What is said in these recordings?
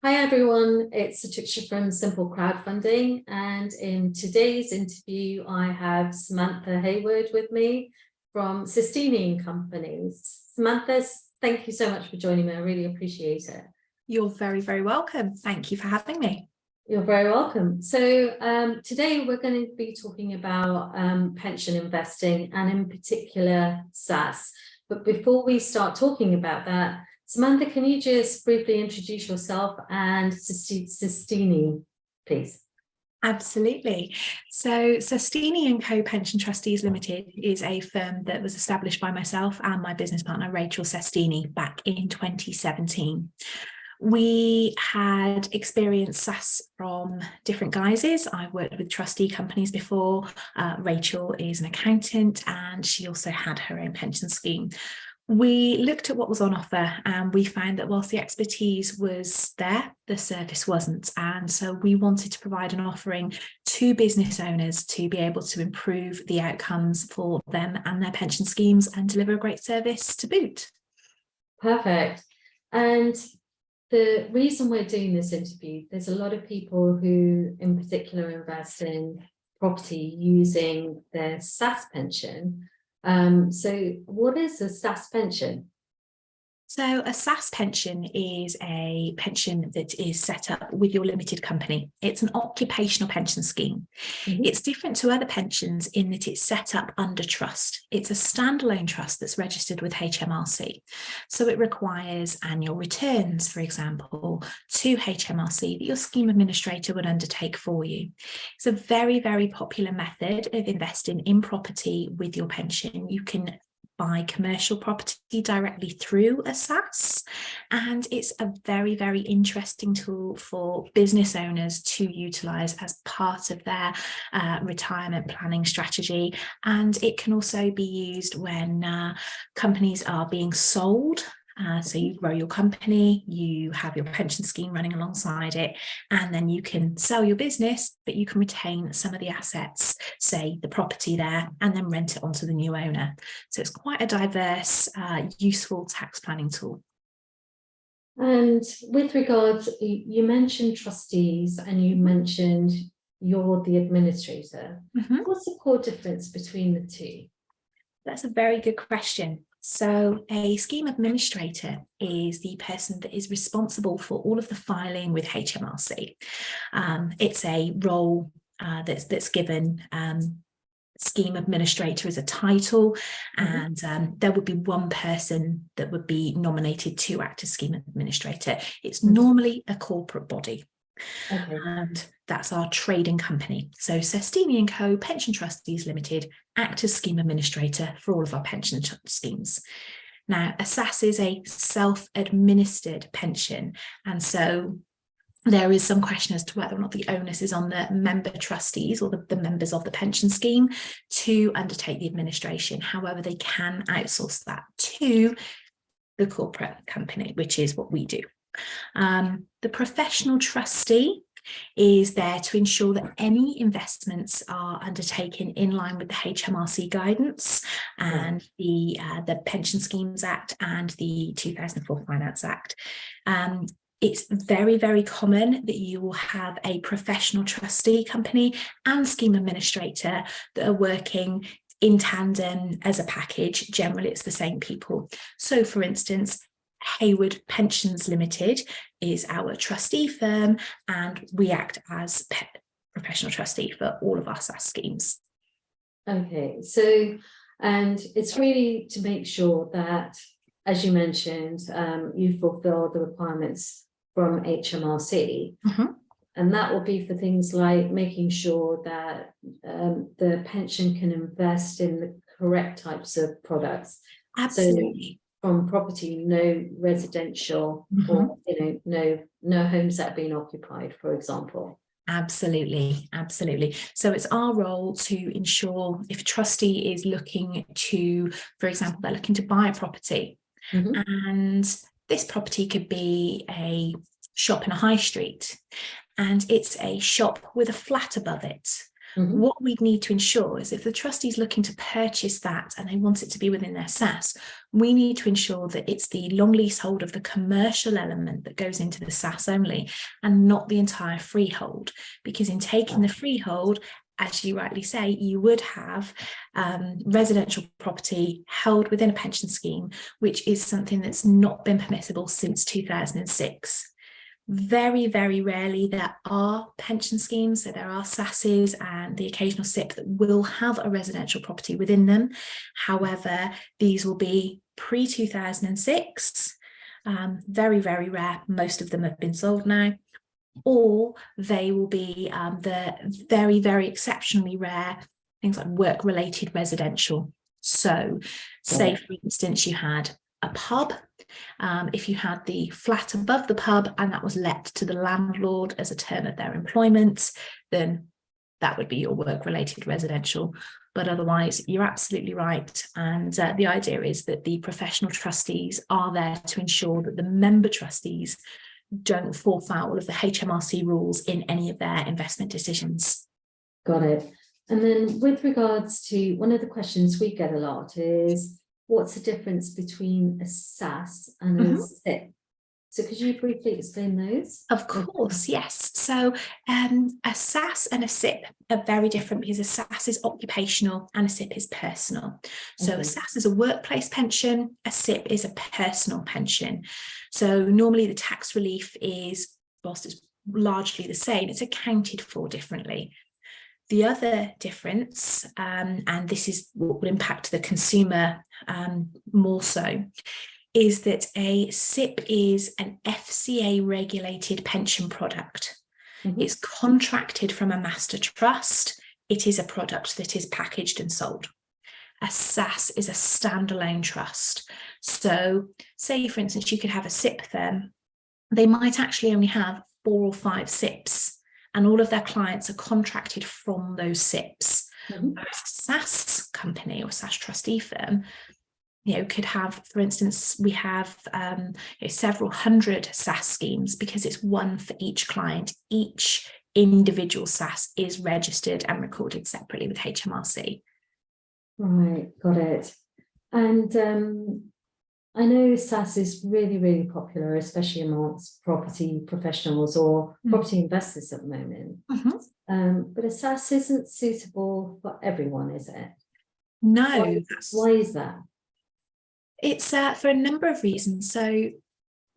Hi everyone, it's Atuksha from Simple Crowdfunding, and in today's interview I have Samantha Hayward with me from Sestini Co. Samantha, thank you so much for joining me. I really appreciate it. You're very, very welcome. Thank you for having me. You're very welcome. So today we're going to be talking about pension investing and in particular SSAS. But before we start talking about that, Samantha, can you just briefly introduce yourself and Sestini, please? Absolutely. So Sestini Co Pension Trustees Limited is a firm that was established by myself and my business partner, Rachel Sestini, back in 2017. We had experienced SSAS from different guises. I've worked with trustee companies before. Rachel is an accountant and she also had her own pension scheme. We looked at what was on offer and we found that whilst the expertise was there, the service wasn't. And so we wanted to provide an offering to business owners to be able to improve the outcomes for them and their pension schemes and deliver a great service to boot. Perfect. And the reason we're doing this interview, there's a lot of people who in particular invest in property using their SSAS pension. So what is a SSAS pension? So a SSAS pension is a pension that is set up with your limited company. It's an occupational pension scheme. Mm-hmm. It's different to other pensions in that it's set up under trust. It's a standalone trust that's registered with HMRC. So it requires annual returns, for example, to HMRC that your scheme administrator would undertake for you. It's a very, very popular method of investing in property with your pension. You can buy commercial property directly through a SSAS, and it's a very, very interesting tool for business owners to utilise as part of their retirement planning strategy. And it can also be used when companies are being sold. So you grow your company, you have your pension scheme running alongside it, and then you can sell your business, but you can retain some of the assets, say the property there, and then rent it onto the new owner. So it's quite a diverse, useful tax planning tool. And with regards, you mentioned trustees and you mentioned you're the administrator. Mm-hmm. What's the core difference between the two? That's a very good question. So a scheme administrator is the person that is responsible for all of the filing with HMRC. It's a role that's given. Scheme administrator as a title, and there would be one person that would be nominated to act as scheme administrator. It's normally a corporate body. Okay. And that's our trading company. So Sestini Co Pension Trustees Limited act as scheme administrator for all of our pension schemes. Now, a SSAS is a self-administered pension, and so there is some question as to whether or not the onus is on the member trustees or the members of the pension scheme to undertake the administration. However, they can outsource that to the corporate company, which is what we do. The professional trustee is there to ensure that any investments are undertaken in line with the HMRC guidance and the Pension Schemes Act and the 2004 Finance Act. It's very, very common that you will have a professional trustee company and scheme administrator that are working in tandem as a package. Generally, it's the same people. So, for instance, Hayward Pensions Limited is our trustee firm, and we act as professional trustee for all of our SSAS schemes. Okay, so, and it's really to make sure that, as you mentioned, you fulfill the requirements from HMRC, and that will be for things like making sure that the pension can invest in the correct types of products. Absolutely. So from property, no residential, or no homes that are being occupied, for example. Absolutely, absolutely. So it's our role to ensure if a trustee is looking to, for example, they're looking to buy a property, and this property could be a shop in a high street, and it's a shop with a flat above it. What we need to ensure is if the trustee is looking to purchase that and they want it to be within their SSAS, we need to ensure that it's the long leasehold of the commercial element that goes into the SSAS only, and not the entire freehold. Because in taking the freehold, as you rightly say, you would have residential property held within a pension scheme, which is something that's not been permissible since 2006. Very, very rarely there are pension schemes, so there are SSASs and the occasional SIP that will have a residential property within them. However, these will be pre-2006, very, very rare. Most of them have been sold now. Or they will be the very, very exceptionally rare things like work-related residential. So say, for instance, you had a pub. If you had the flat above the pub and that was let to the landlord as a term of their employment, then that would be your work-related residential. But otherwise, you're absolutely right. And the idea is that the professional trustees are there to ensure that the member trustees don't fall foul of the HMRC rules in any of their investment decisions. Got it. And then with regards to, one of the questions we get a lot is, what's the difference between a SSAS and a SIP? So could you briefly explain those? Of course, yes. So a SSAS and a SIP are very different, because a SSAS is occupational and a SIP is personal. So a SSAS is a workplace pension, a SIP is a personal pension. So normally the tax relief is, whilst it's largely the same, it's accounted for differently. The other difference, and this is what will impact the consumer more so, is that a SIP is an FCA regulated pension product. It's contracted from a master trust. It is a product that is packaged and sold. A SSAS is a standalone trust. So say, for instance, you could have a SIP firm. They might actually only have 4 or 5 SIPs, and all of their clients are contracted from those SIPs. Whereas a SSAS company or SSAS trustee firm, could have, for instance, we have several hundred SSAS schemes, because it's one for each client. Each individual SSAS is registered and recorded separately with HMRC. Right, got it. And I know SSAS is really, really popular, especially amongst property professionals or property investors at the moment. But a SSAS isn't suitable for everyone, is it? No. Why is that? It's for a number of reasons. So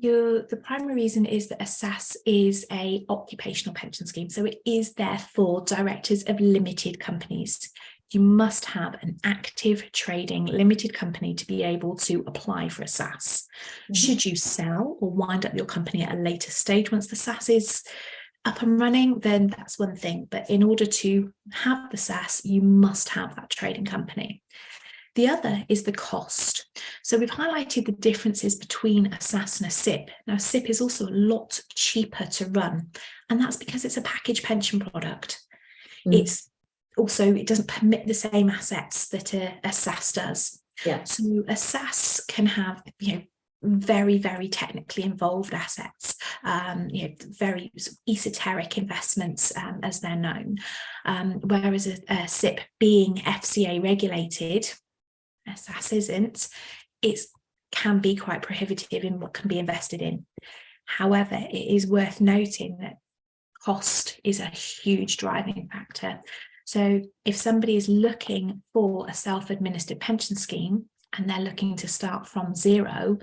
the primary reason is that a SSAS is a occupational pension scheme. So it is there for directors of limited companies. You must have an active trading limited company to be able to apply for a SSAS. Should you sell or wind up your company at a later stage once the SSAS is up and running, then that's one thing. But in order to have the SSAS, you must have that trading company. The other is the cost. So we've highlighted the differences between a SSAS and a SIP. Now, a SIP is also a lot cheaper to run, and that's because it's a package pension product. It's also, it doesn't permit the same assets that a SSAS does. So a SSAS can have, very, very technically involved assets, very esoteric investments, as they're known. Whereas a SIP, being FCA regulated, a SSAS isn't, it can be quite prohibitive in what can be invested in. However, it is worth noting that cost is a huge driving factor. So if somebody is looking for a self-administered pension scheme and they're looking to start from zero,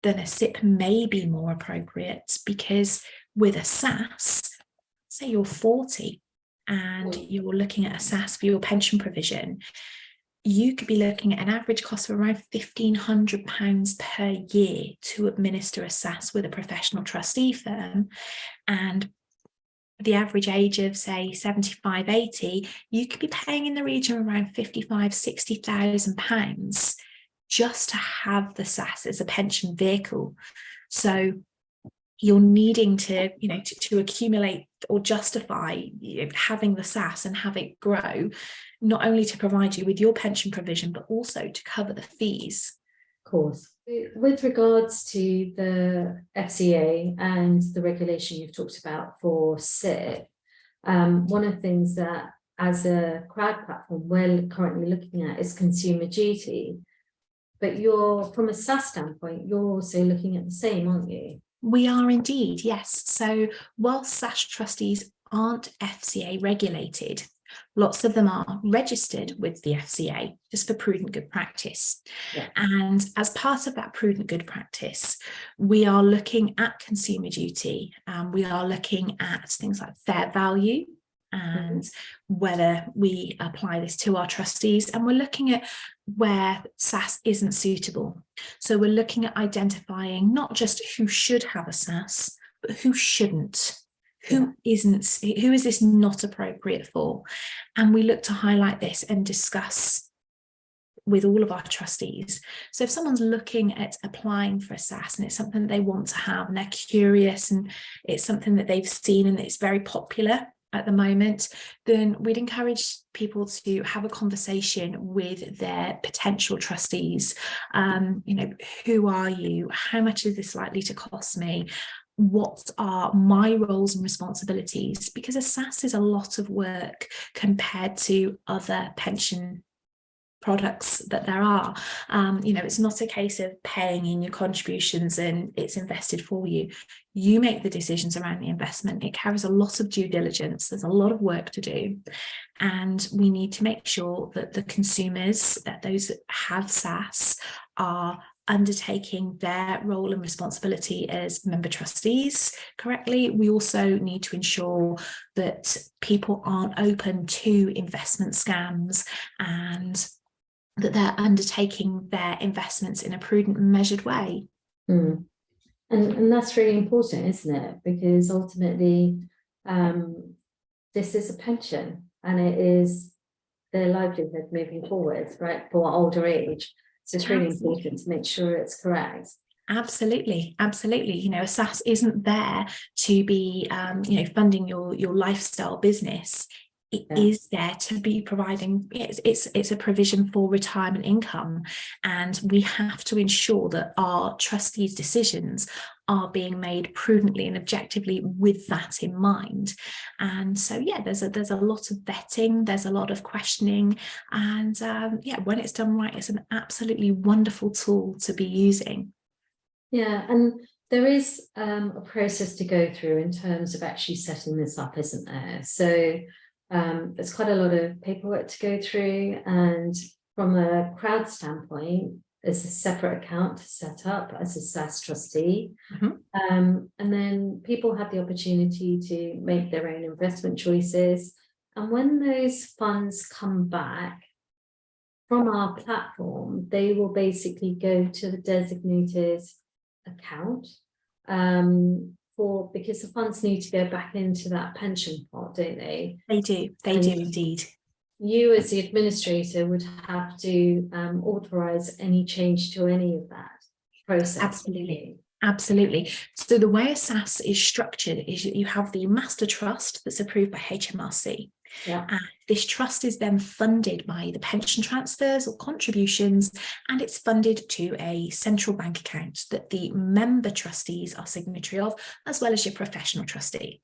then a SIP may be more appropriate, because with a SSAS, say you're 40 and you're looking at a SSAS for your pension provision, you could be looking at an average cost of around £1,500 per year to administer a SSAS with a professional trustee firm. And the average age of, say, 75, 80, you could be paying in the region of around £55,000, £60,000 just to have the SSAS as a pension vehicle. So you're needing to, to accumulate or justify having the SSAS and have it grow, not only to provide you with your pension provision, but also to cover the fees. Of course. With regards to the FCA and the regulation you've talked about for SIP, one of the things that as a crowd platform, we're currently looking at is consumer duty. But from a SSAS standpoint, you're also looking at the same, aren't you? We are indeed, yes. So while SSAS trustees aren't FCA regulated, lots of them are registered with the FCA just for prudent good practice. Yeah. And as part of that prudent good practice, we are looking at consumer duty, and we are looking at things like fair value and whether we apply this to our trustees, and we're looking at where SSAS isn't suitable. So we're looking at identifying not just who should have a SSAS, but who shouldn't. Who is this not appropriate for? And we look to highlight this and discuss with all of our trustees. So if someone's looking at applying for a SSAS and it's something they want to have and they're curious and it's something that they've seen and it's very popular at the moment, then we'd encourage people to have a conversation with their potential trustees. Who are you? How much is this likely to cost me? What are my roles and responsibilities? Because a SSAS is a lot of work compared to other pension products that there are. It's not a case of paying in your contributions and it's invested for you. You make the decisions around the investment. It carries a lot of due diligence. There's a lot of work to do. And we need to make sure that the consumers, that those that have SSAS, are undertaking their role and responsibility as member trustees correctly. We also need to ensure that people aren't open to investment scams and that they're undertaking their investments in a prudent and measured way. And that's really important, isn't it? Because ultimately, this is a pension and it is their livelihood moving forward, right, for older age. So it's really important to make sure it's correct. Absolutely. A SSAS isn't there to be, funding your lifestyle business. It is there to be providing, it's a provision for retirement income, and we have to ensure that our trustees' decisions are being made prudently and objectively with that in mind. And so there's a lot of vetting, there's a lot of questioning, and when it's done right, it's an absolutely wonderful tool to be using. And there is a process to go through in terms of actually setting this up, isn't there? So there's quite a lot of paperwork to go through, and from a crowd standpoint, there's a separate account to set up as a SSAS trustee. And then people have the opportunity to make their own investment choices. And when those funds come back from our platform, they will basically go to the designated account because the funds need to go back into that pension pot, don't they? They do indeed. You as the administrator would have to authorize any change to any of that process. Absolutely. So the way a SSAS is structured is that you have the master trust that's approved by HMRC. And this trust is then funded by the pension transfers or contributions, and it's funded to a central bank account that the member trustees are signatory of, as well as your professional trustee.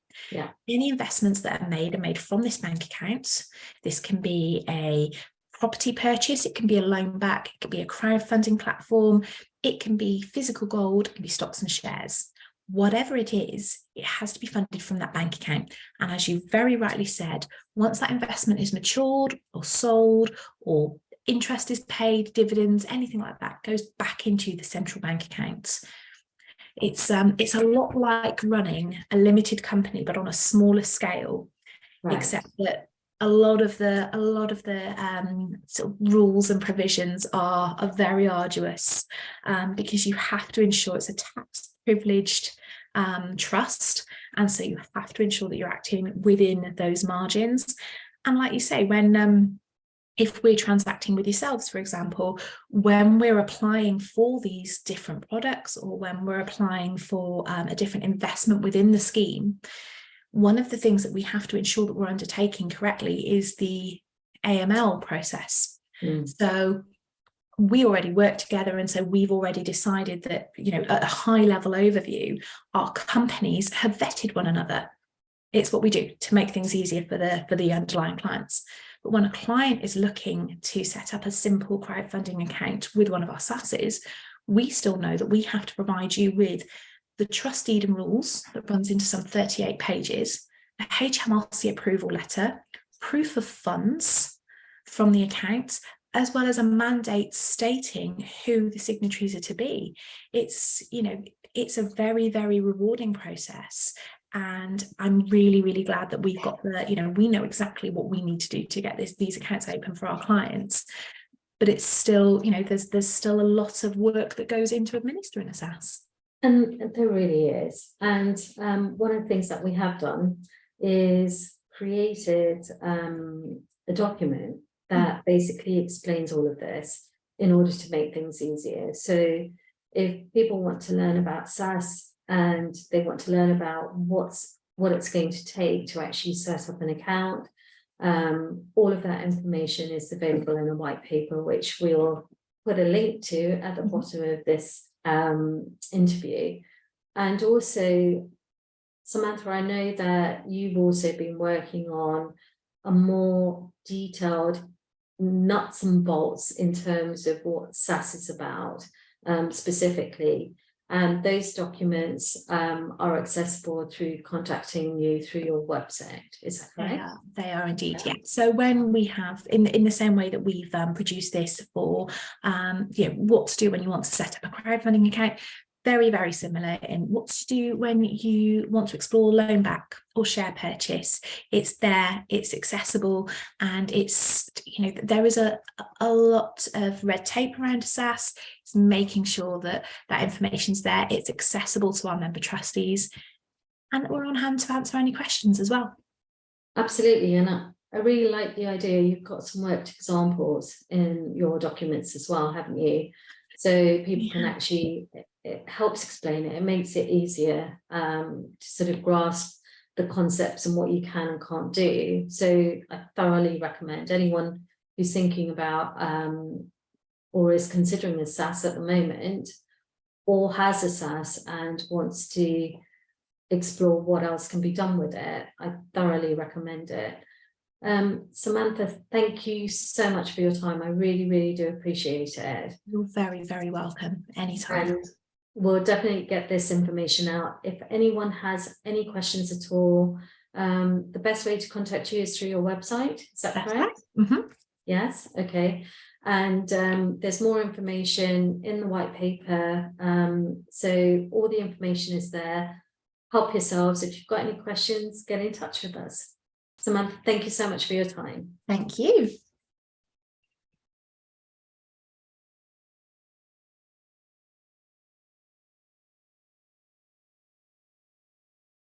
Any investments that are made from this bank account. This can be a property purchase, it can be a loan back, it can be a crowdfunding platform, it can be physical gold, it can be stocks and shares. Whatever it is, it has to be funded from that bank account. And as you very rightly said, once that investment is matured or sold or interest is paid, dividends, anything like that goes back into the central bank account. It's a lot like running a limited company, but on a smaller scale, except that a lot of the sort of rules and provisions are very arduous, because you have to ensure it's a tax privileged trust, and so you have to ensure that you're acting within those margins. And like you say, when if we're transacting with yourselves, for example, when we're applying for these different products or when we're applying for a different investment within the scheme, one of the things that we have to ensure that we're undertaking correctly is the AML process. So we already work together, and so we've already decided that, at a high level overview, our companies have vetted one another. It's what we do to make things easier for the underlying clients. But when a client is looking to set up a simple crowdfunding account with one of our SSASs, we still know that we have to provide you with the trust deed and rules that runs into some 38 pages, a HMRC approval letter, proof of funds from the account, as well as a mandate stating who the signatories are to be. It's, you know, it's a very, very rewarding process. And I'm really, really glad that we've got the, you know, we know exactly what we need to do to get these accounts open for our clients. But it's still, you know, there's still a lot of work that goes into administering a SSAS. And there really is. And one of the things that we have done is created a document that basically explains all of this in order to make things easier. So if people want to learn about SSAS and they want to learn about what it's going to take to actually set up an account, all of that information is available in a white paper, which we'll put a link to at the bottom of this interview. And also, Samantha, I know that you've also been working on a more detailed nuts and bolts in terms of what SSAS is about specifically. And those documents are accessible through contacting you through your website. Is that correct? They are indeed, yeah. So when we have, in the same way that we've produced this for, you know, what to do when you want to set up a crowdfunding account, very, very similar in what to do when you want to explore loan back or share purchase. It's there, it's accessible, and it's, you know, there is a lot of red tape around a SSAS. It's making sure that that information's there, it's accessible to our member trustees, and that we're on hand to answer any questions as well. Absolutely, and I really like the idea. You've got some worked examples in your documents as well, haven't you? So people can actually, it helps explain it. It makes it easier to sort of grasp the concepts and what you can and can't do. So I thoroughly recommend anyone who's thinking about or is considering a SSAS at the moment, or has a SSAS and wants to explore what else can be done with it. I thoroughly recommend it. Samantha, thank you so much for your time. I really, really do appreciate it. You're very, very welcome. Anytime. And we'll definitely get this information out. If anyone has any questions at all, the best way to contact you is through your website. Is that correct? Mm-hmm. Yes. Okay. And there's more information in the white paper. So all the information is there. Help yourselves. If you've got any questions, get in touch with us. Samantha, thank you so much for your time. Thank you.